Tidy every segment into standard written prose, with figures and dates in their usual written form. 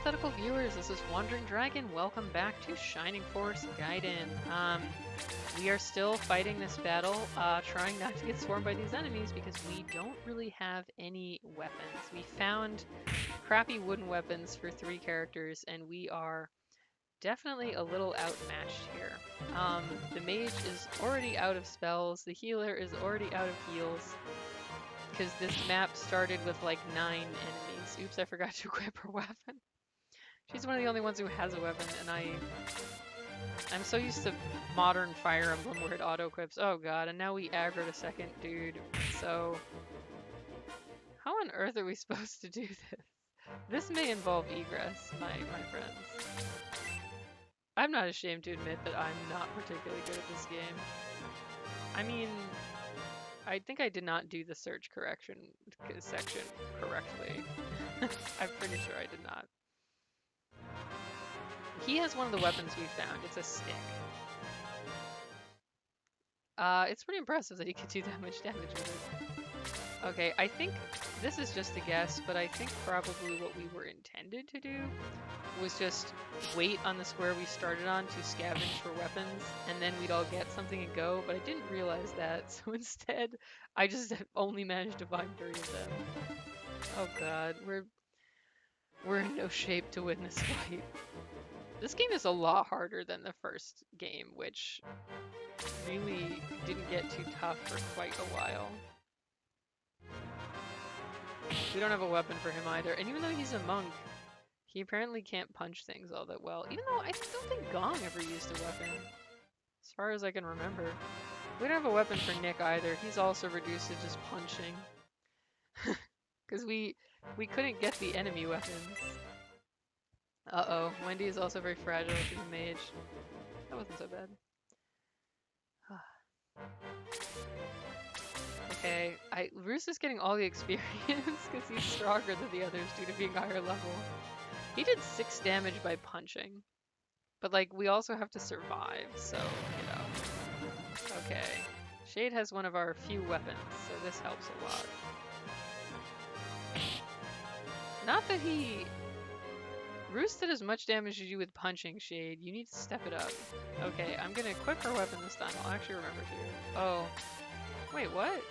hypothetical viewers, this is Wandering Dragon. Welcome back to Shining Force Gaiden. We are still fighting this battle, trying not to get swarmed by these enemies because we don't really have any weapons. We found crappy wooden weapons for 3 characters, and we are definitely a little outmatched here. The mage is already out of spells, the healer is already out of heals, because this map started with like 9 enemies. Oops, I forgot to equip her weapon. She's one of the only ones who has a weapon, and I'm so used to modern Fire Emblem where it auto-equips. Oh god, and now we aggroed a second dude. So, how on earth are we supposed to do this? This may involve egress, my friends. I'm not ashamed to admit that I'm not particularly good at this game. I mean, I think I did not do the search correction section correctly. I'm pretty sure I did not. He has one of the weapons we found. It's a stick. It's pretty impressive that he could do that much damage with it. Okay, I think this is just a guess, but I think probably what we were intended to do was just wait on the square we started on to scavenge for weapons, and then we'd all get something and go, but I didn't realize that, so instead, I just only managed to find 3 of them. Oh god, we're in no shape to win this fight. This game is a lot harder than the first game, which really didn't get too tough for quite a while. We don't have a weapon for him either, and even though he's a monk, he apparently can't punch things all that well. Even though I don't think Gong ever used a weapon, as far as I can remember. We don't have a weapon for Nick either. He's also reduced to just punching. Because we couldn't get the enemy weapons. Uh-oh, Wendy is also very fragile. She's a mage. That wasn't so bad. Okay, Roos is getting all the experience because he's stronger than the others due to being higher level. He did 6 damage by punching. But, like, we also have to survive, so, you know. Okay. Shade has one of our few weapons, so this helps a lot. Not that he... Roos did as much damage as you with punching, Shade. You need to step it up. Okay, I'm gonna equip her weapon this time. I'll actually remember to. Oh. Wait, what?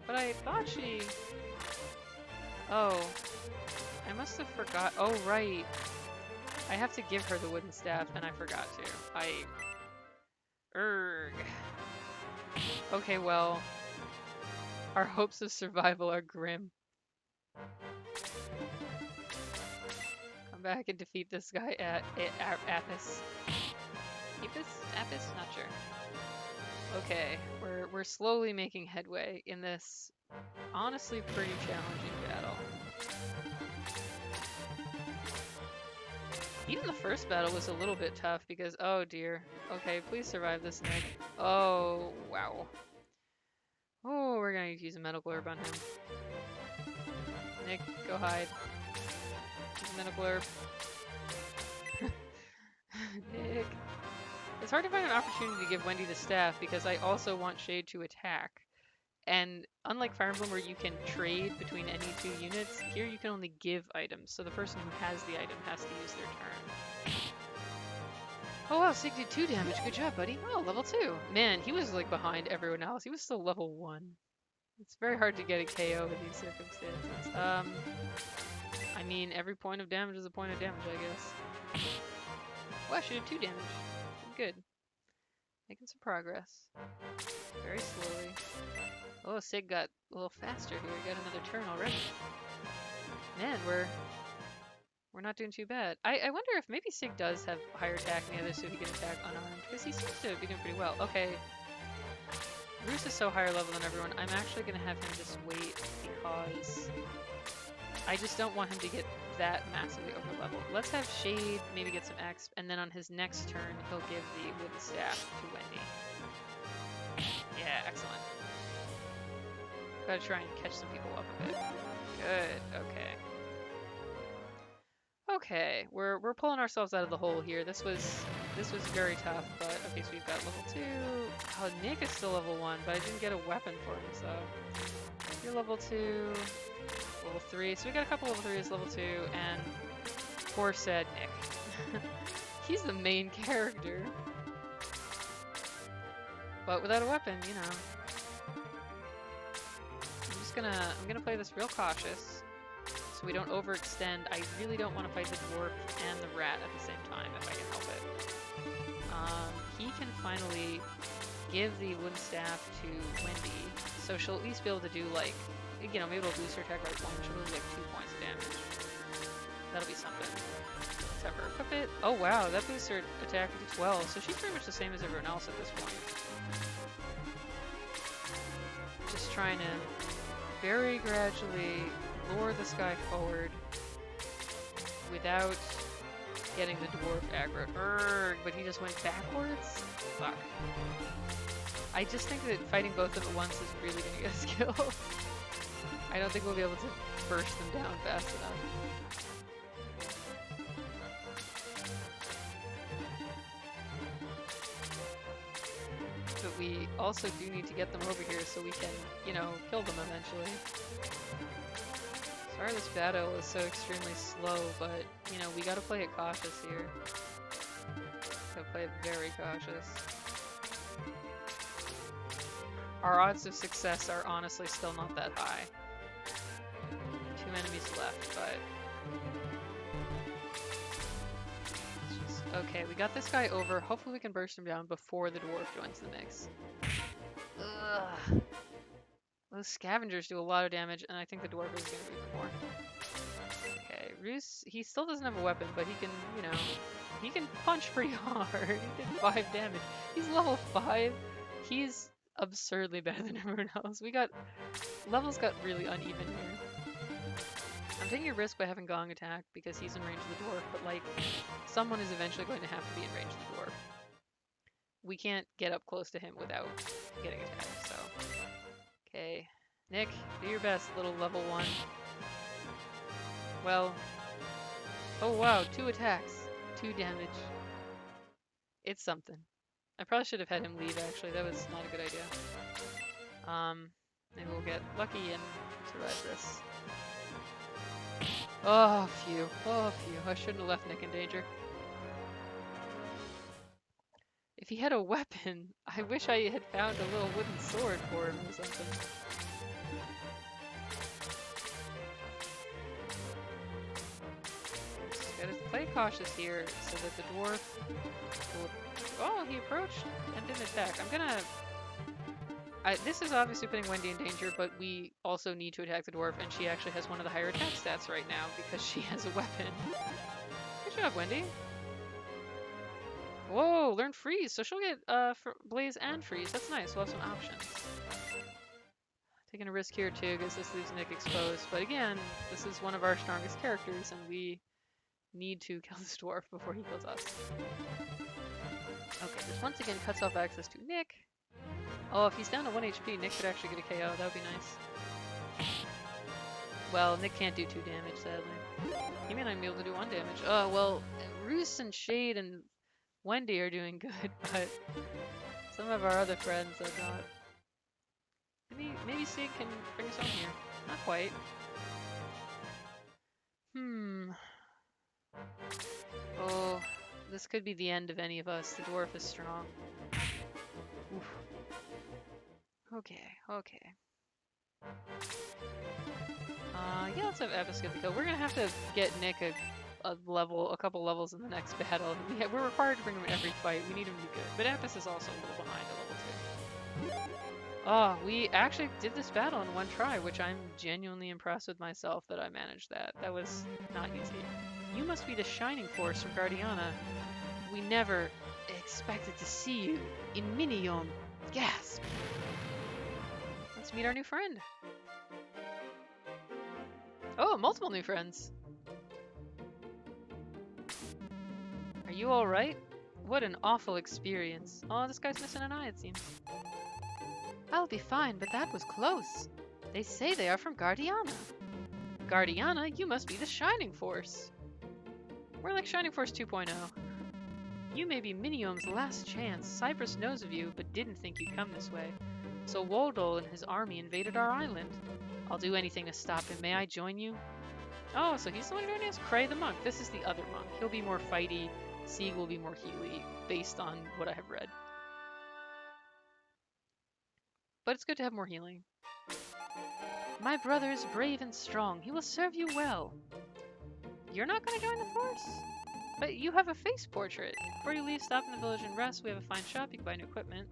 But I thought she... Oh. I must have forgot. Oh, right. I have to give her the wooden staff, and I forgot to. Erg. Okay, well. Our hopes of survival are grim. Come back and defeat this guy at Apis. Apis? Not sure. Okay, we're slowly making headway in this honestly pretty challenging battle. Even the first battle was a little bit tough because, oh dear. Okay, please survive this, Nick. Oh, wow. Oh, we're gonna need to use a medical herb on him. Nick, go hide. Use a medical herb. Nick. It's hard to find an opportunity to give Wendy the staff because I also want Shade to attack. And unlike Fire Emblem where you can trade between any 2 units, here you can only give items, so the person who has the item has to use their turn. Oh wow, Sig did 2 damage. Good job, buddy. Oh, level 2. Man, he was like behind everyone else. He was still level 1. It's very hard to get a KO in these circumstances. I mean, every point of damage is a point of damage, I guess. Well, she did 2 damage. Good. Making some progress. Very slowly. Oh, Sig got a little faster here. He got another turn already. Man, we're not doing too bad. I wonder if maybe Sig does have higher attack than the others so he can attack unarmed, because he seems to be doing pretty well. Okay. Roos is so higher level than everyone. I'm actually going to have him just wait because I just don't want him to get that massively over level. Let's have Shade maybe get some X, and then on his next turn, he'll give the wooden staff to Wendy. Yeah, excellent. Gotta try and catch some people up a bit. Good, okay. Okay, we're pulling ourselves out of the hole here. This was very tough, but okay, so we've got level 2. Oh, Nick is still level 1, but I didn't get a weapon for him, so you're level 2. Level 3. So we got a couple level 3s, level 2, and poor sad Nick. He's the main character. But without a weapon, you know. I'm gonna play this real cautious so we don't overextend. I really don't want to fight the dwarf and the rat at the same time if I can help it. He can finally give the wooden staff to Wendy, so she'll at least be able to do, like, you know, maybe it'll boost her attack by 1, she'll do like 2 points of damage. That'll be something. Let's have her equip it. Oh wow, that boosts her attack to 12, so she's pretty much the same as everyone else at this point. Just trying to very gradually lure this guy forward without getting the dwarf aggro. Urgh, but he just went backwards? Fuck. I just think that fighting both of them at once is really gonna get us killed. I don't think we'll be able to burst them down fast enough. But we also do need to get them over here so we can, you know, kill them eventually. Sorry this battle is so extremely slow, but, you know, we gotta play it cautious here. Gotta play it very cautious. Our odds of success are honestly still not that high. 2 enemies left, but... Okay, we got this guy over. Hopefully we can burst him down before the dwarf joins the mix. Ugh. Those scavengers do a lot of damage, and I think the dwarf is going to do more. Okay, Roos, he still doesn't have a weapon, but he can, you know, he can punch pretty hard. He did 5 damage. He's level 5. He's absurdly better than everyone else. Levels got really uneven here. I'm taking a risk by having Gong attack because he's in range of the dwarf, but like, someone is eventually going to have to be in range of the dwarf. We can't get up close to him without getting attacked, so. Okay, Nick, do your best, little level 1. Well, oh wow, 2 attacks, 2 damage. It's something. I probably should have had him leave, actually. That was not a good idea. Maybe we'll get lucky and survive this. Oh, phew. Oh, phew. I shouldn't have left Nick in danger. If he had a weapon, I wish I had found a little wooden sword for him or something. Just gotta play cautious here so that the dwarf will... Oh, he approached and didn't attack. I'm gonna... this is obviously putting Wendy in danger, but we also need to attack the dwarf, and she actually has one of the higher attack stats right now because she has a weapon. Good job, Wendy. Whoa, learn freeze, so she'll get blaze and freeze. That's nice. We'll have some options. Taking a risk here too, because this leaves Nick exposed. But again, this is one of our strongest characters, and we need to kill this dwarf before he kills us. Okay, this once again cuts off access to Nick. Oh, if he's down to 1 HP, Nick could actually get a KO. That would be nice. Well, Nick can't do 2 damage, sadly. He may not even be able to do 1 damage. Oh, well, Roos and Shade and Wendy are doing good, but some of our other friends are not. Maybe Sig can bring us home here. Not quite. Oh, this could be the end of any of us. The dwarf is strong. Oof. Okay, okay. Yeah, let's have Epis get the kill. We're gonna have to get Nick a couple levels in the next battle. We're required to bring him in every fight. We need him to be good. But Epis is also a little behind at level 2. Oh, we actually did this battle in 1 try, which I'm genuinely impressed with myself that I managed that. That was not easy. You must be the shining force from Guardiana. We never expected to see you in Minion. Gasp! Let's meet our new friend. Oh, multiple new friends. Are you alright? What an awful experience. Oh, this guy's missing an eye, it seems. I'll be fine, but that was close. They say they are from Guardiana. Guardiana, you must be the Shining Force. We're like Shining Force 2.0. You may be Minium's last chance. Cypress knows of you, but didn't think you'd come this way. So Woldol and his army invaded our island. I'll do anything to stop him. May I join you? Oh, so he's the one joining us? Cray the monk. This is the other monk. He'll be more fighty. Sieg will be more healy, based on what I have read. But it's good to have more healing. My brother is brave and strong. He will serve you well. You're not going to join the force? But you have a face portrait. Before you leave, stop in the village and rest. We have a fine shop. You can buy new equipment.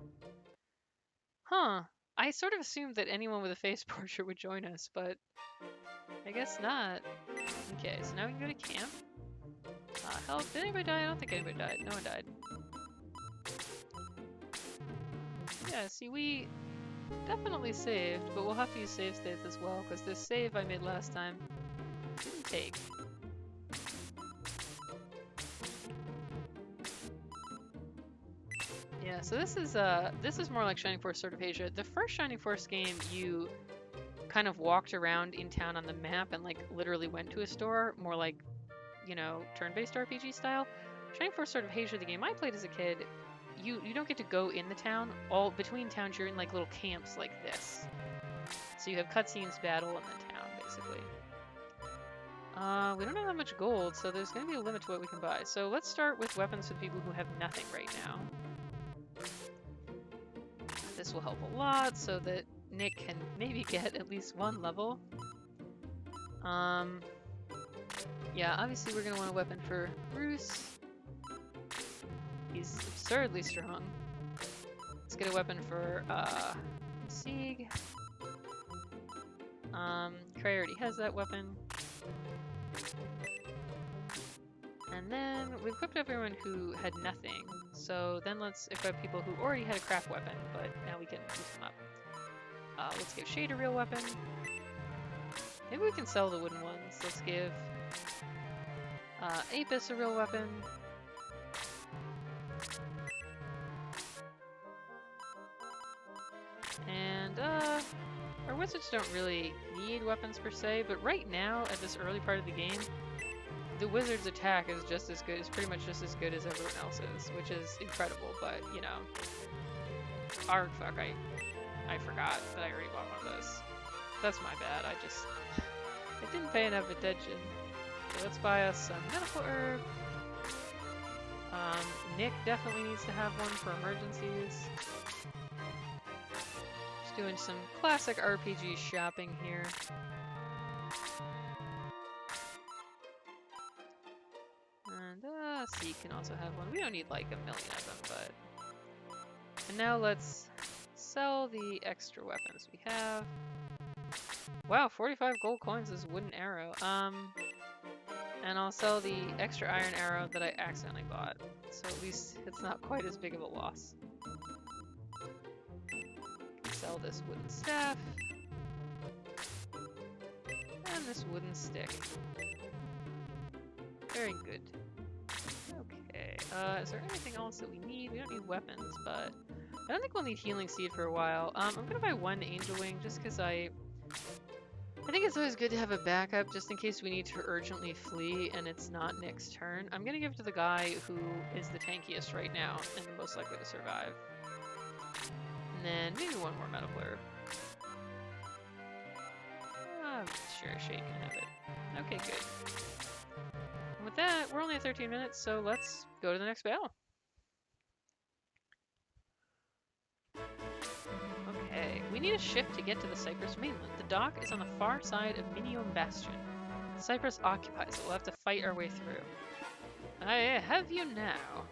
Huh. I sort of assumed that anyone with a face portrait would join us, but I guess not. Okay, so now we can go to camp. Help. Did anybody die? I don't think anybody died. No one died. Yeah, see, we definitely saved, but we'll have to use save states as well, because this save I made last time didn't take. Yeah, so this is more like Shining Force Sword of Asia. The first Shining Force game, you kind of walked around in town on the map and like literally went to a store, more like, you know, turn-based RPG style. Shining Force Sword of Asia, the game I played as a kid, you don't get to go in the town. All between towns, you're in like little camps like this. So you have cutscenes, battle, and then town, basically. We don't have that much gold, so there's going to be a limit to what we can buy. So let's start with weapons for the people who have nothing right now. This will help a lot so that Nick can maybe get at least one level. Yeah, obviously we're going to want a weapon for Bruce. He's absurdly strong. Let's get a weapon for Sieg. Cray already has that weapon. And then we equipped everyone who had nothing. So then let's equip people who already had a crap weapon, but now we can boost them up. Let's give Shade a real weapon. Maybe we can sell the wooden ones. Let's give Apis a real weapon. And our wizards don't really need weapons per se, but right now, at this early part of the game, the wizard's attack is just as good, is pretty much just as good as everyone else's, which is incredible, but, you know. Fuck, I forgot that I already bought one of those. That's my bad, I didn't pay enough attention. So let's buy us some medical herb. Nick definitely needs to have one for emergencies. Just doing some classic RPG shopping here. And C can also have one. We don't need like a million of them, but... And now let's sell the extra weapons we have. Wow, 45 gold coins is wooden arrow. And I'll sell the extra iron arrow that I accidentally bought. So at least it's not quite as big of a loss. Sell this wooden staff. And this wooden stick. Very good. Okay, is there anything else that we need? We don't need weapons, but I don't think we'll need healing seed for a while. I'm gonna buy one angel wing just because I think it's always good to have a backup just in case we need to urgently flee and it's not Nick's turn. I'm gonna give it to the guy who is the tankiest right now and the most likely to survive. And then maybe one more medical herb. Sure, Shade can have it. Okay, good. And with that, we're only at 13 minutes, so let's go to the next battle. Okay, we need a ship to get to the Cypress mainland. The dock is on the far side of Minium Bastion. Cypress occupies it. We'll have to fight our way through. I have you now.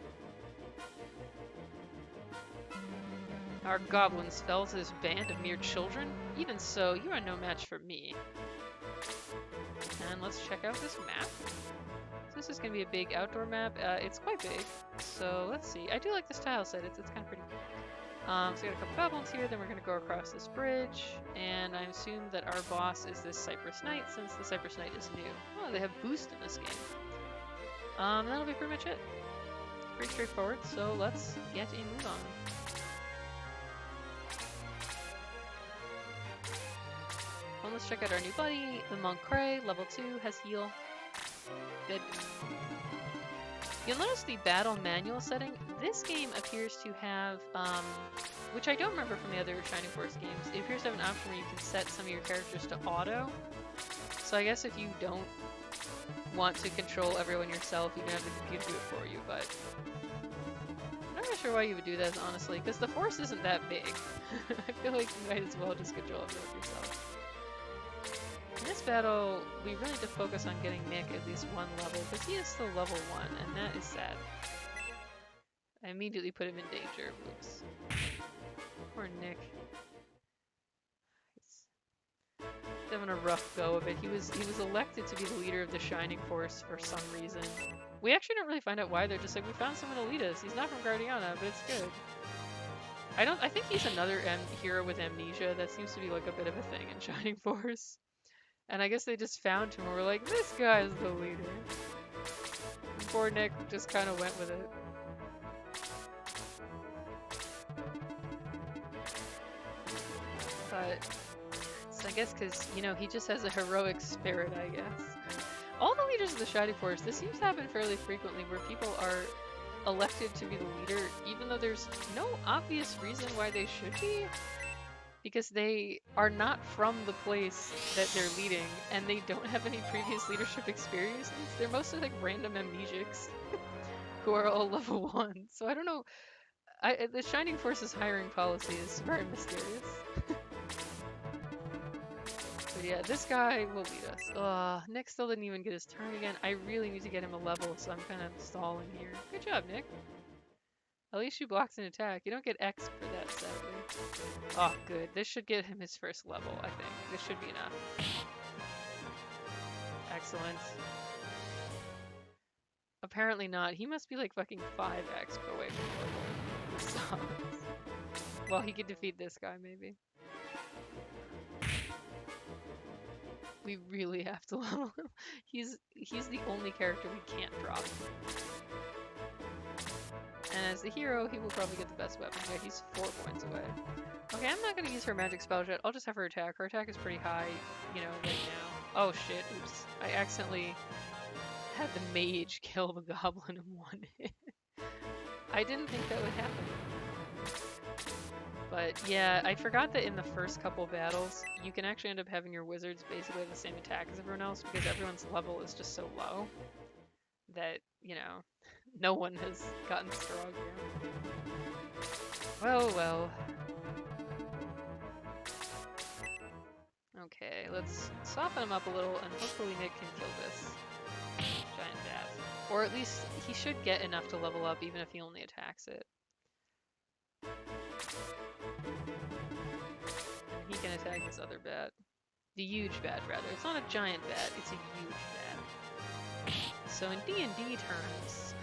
Our goblins fell to this band of mere children? Even so, you are no match for me. And let's check out this map. So this is going to be a big outdoor map. It's quite big, so let's see. I do like this tile set. It's kind of pretty cool. So we got a couple goblins here, then we're going to go across this bridge, and I assume that our boss is this Cypress Knight, since the Cypress Knight is new. Oh, they have boost in this game. That'll be pretty much it. Pretty straightforward, so let's get a move on. Well, let's check out our new buddy, the Monk Cray, level 2, has heal. Good. You'll notice the battle manual setting. This game appears to have, which I don't remember from the other Shining Force games, it appears to have an option where you can set some of your characters to auto. So I guess if you don't want to control everyone yourself, you can have the computer do it for you, but I'm not really sure why you would do that, honestly, because the Force isn't that big. I feel like you might as well just control everyone yourself. In this battle, we really need to focus on getting Nick at least one level, because he is still level 1, and that is sad. I immediately put him in danger. Oops. Poor Nick. He's having a rough go of it. He was elected to be the leader of the Shining Force for some reason. We actually don't really find out why. They're just like, we found someone to lead us. He's not from Guardiana, but it's good. I think he's another hero with amnesia. That seems to be like a bit of a thing in Shining Force. And I guess they just found him and were like, this guy's the leader. And poor Nick just kind of went with it. But, so I guess because, you know, he just has a heroic spirit, I guess. All the leaders of the Shining Force, this seems to happen fairly frequently, where people are elected to be the leader, even though there's no obvious reason why they should be. Because they are not from the place that they're leading, and they don't have any previous leadership experiences. They're mostly like random amnesics who are all level 1. So I don't know. The Shining Force's hiring policy is very mysterious. But yeah, this guy will lead us. Nick still didn't even get his turn again. I really need to get him a level, so I'm kind of stalling here. Good job, Nick. At least you blocked an attack. You don't get X for that, sadly. Oh, good. This should get him his first level, I think. This should be enough. Excellent. Apparently not. He must be like fucking 5x away from level. This sucks. Well, he could defeat this guy, maybe. We really have to level him. He's the only character we can't drop. And as the hero, he will probably get the best weapon. Yeah, he's 4 points away. Okay, I'm not going to use her magic spell jet. I'll just have her attack. Her attack is pretty high, you know, right now. Oh shit, oops. I accidentally had the mage kill the goblin in 1 hit. I didn't think that would happen. But yeah, I forgot that in the first couple battles, you can actually end up having your wizards basically have the same attack as everyone else because everyone's level is just so low that, you know, no one has gotten stronger. Well, well. Okay, let's soften him up a little and hopefully Nick can kill this giant bat. Or at least he should get enough to level up even if he only attacks it. And he can attack this other bat. The huge bat, rather. It's not a giant bat, it's a huge bat. So in D&D terms,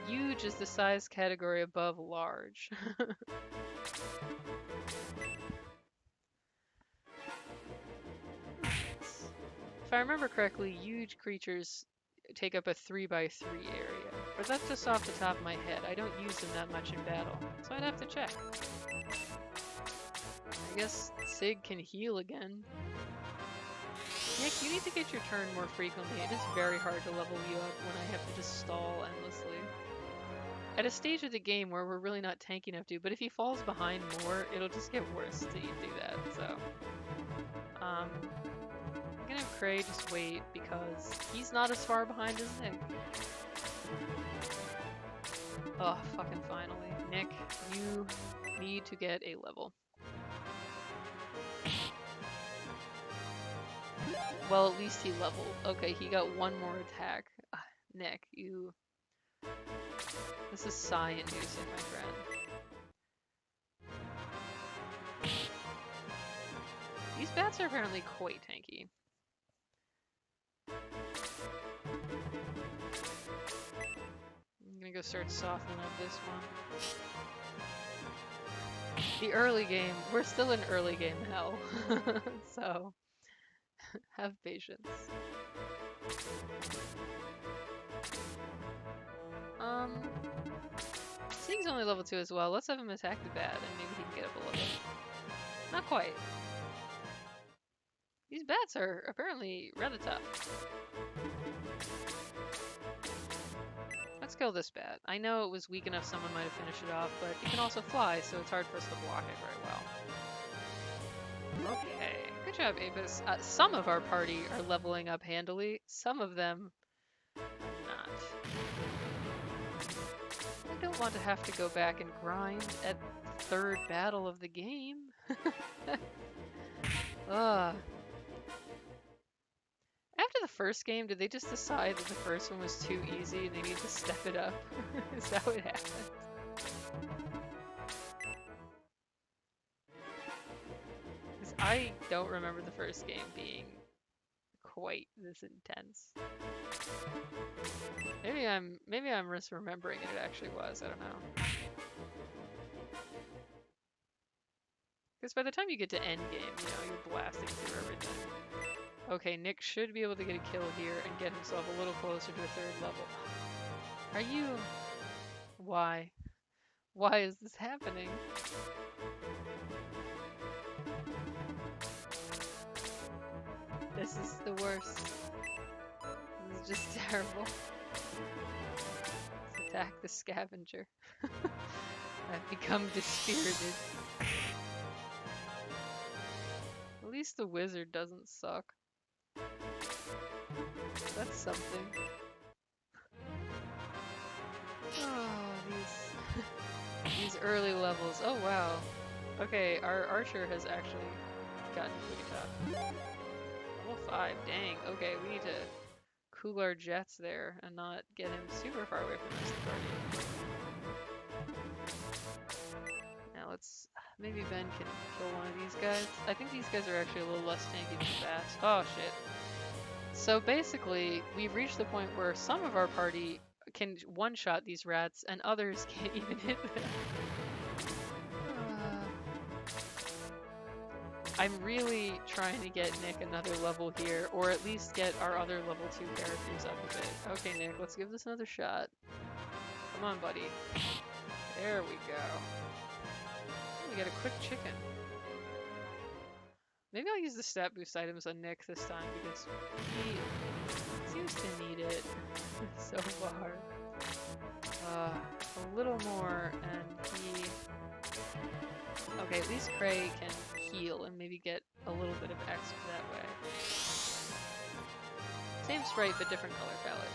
huge is the size category above large. If I remember correctly, huge creatures take up a 3x3 area. But that's just off the top of my head. I don't use them that much in battle, so I'd have to check. I guess Sig can heal again. Nick, you need to get your turn more frequently. It is very hard to level you up when I have to just stall endlessly. At a stage of the game where we're really not tanky enough to, but if he falls behind more, it'll just get worse to do that, so. I'm gonna have Cray just wait because he's not as far behind as Nick. Oh, fucking finally. Nick, you need to get a level. Well, at least he leveled. Okay, he got one more attack. Nick, you... This is sigh-inducing, my friend. These bats are apparently quite tanky. I'm gonna go start softening up this one. The early game, we're still in early game hell, so have patience. Sing's only level 2 as well. Let's have him attack the bat and maybe he can get up a level. Not quite. These bats are apparently rather tough. Let's Let's kill this bat. I know it was weak enough someone might have finished it off, but it can also fly, so it's hard for us to block it very well. Okay, good job, Avis. Some of our party are leveling up handily. Some of them are not. I don't want to have to go back and grind at the third battle of the game. Ugh. After the first game, did they just decide that the first one was too easy and they need to step it up? Is that what happened? Because I don't remember the first game being quite this intense. Maybe I'm misremembering it. It actually was. I don't know. Because by the time you get to end game, you know, you're blasting through everything. Okay, Nick should be able to get a kill here and get himself a little closer to a third level. Are you... Why? Why is this happening? This is the worst. This is just terrible. Let's attack the scavenger. I've become dispirited. At least the wizard doesn't suck. That's something. Oh, these early levels. Oh wow. Okay, our archer has actually gotten pretty tough. Level 5, dang. Okay, we need to cool our jets there and not get him super far away from the rest of the party. Now let's... Maybe Ben can kill one of these guys. I think these guys are actually a little less tanky than bats. Oh shit. So basically, we've reached the point where some of our party can one-shot these rats and others can't even hit them. I'm really trying to get Nick another level here, or at least get our other level 2 characters up a bit. Okay, Nick, let's give this another shot. Come on, buddy. There we go. We got a quick chicken. Maybe I'll use the stat boost items on Nick this time because he seems to need it so far. A little more and he... Okay, at least Cray can heal and maybe get a little bit of extra that way. Same sprite but different color palette.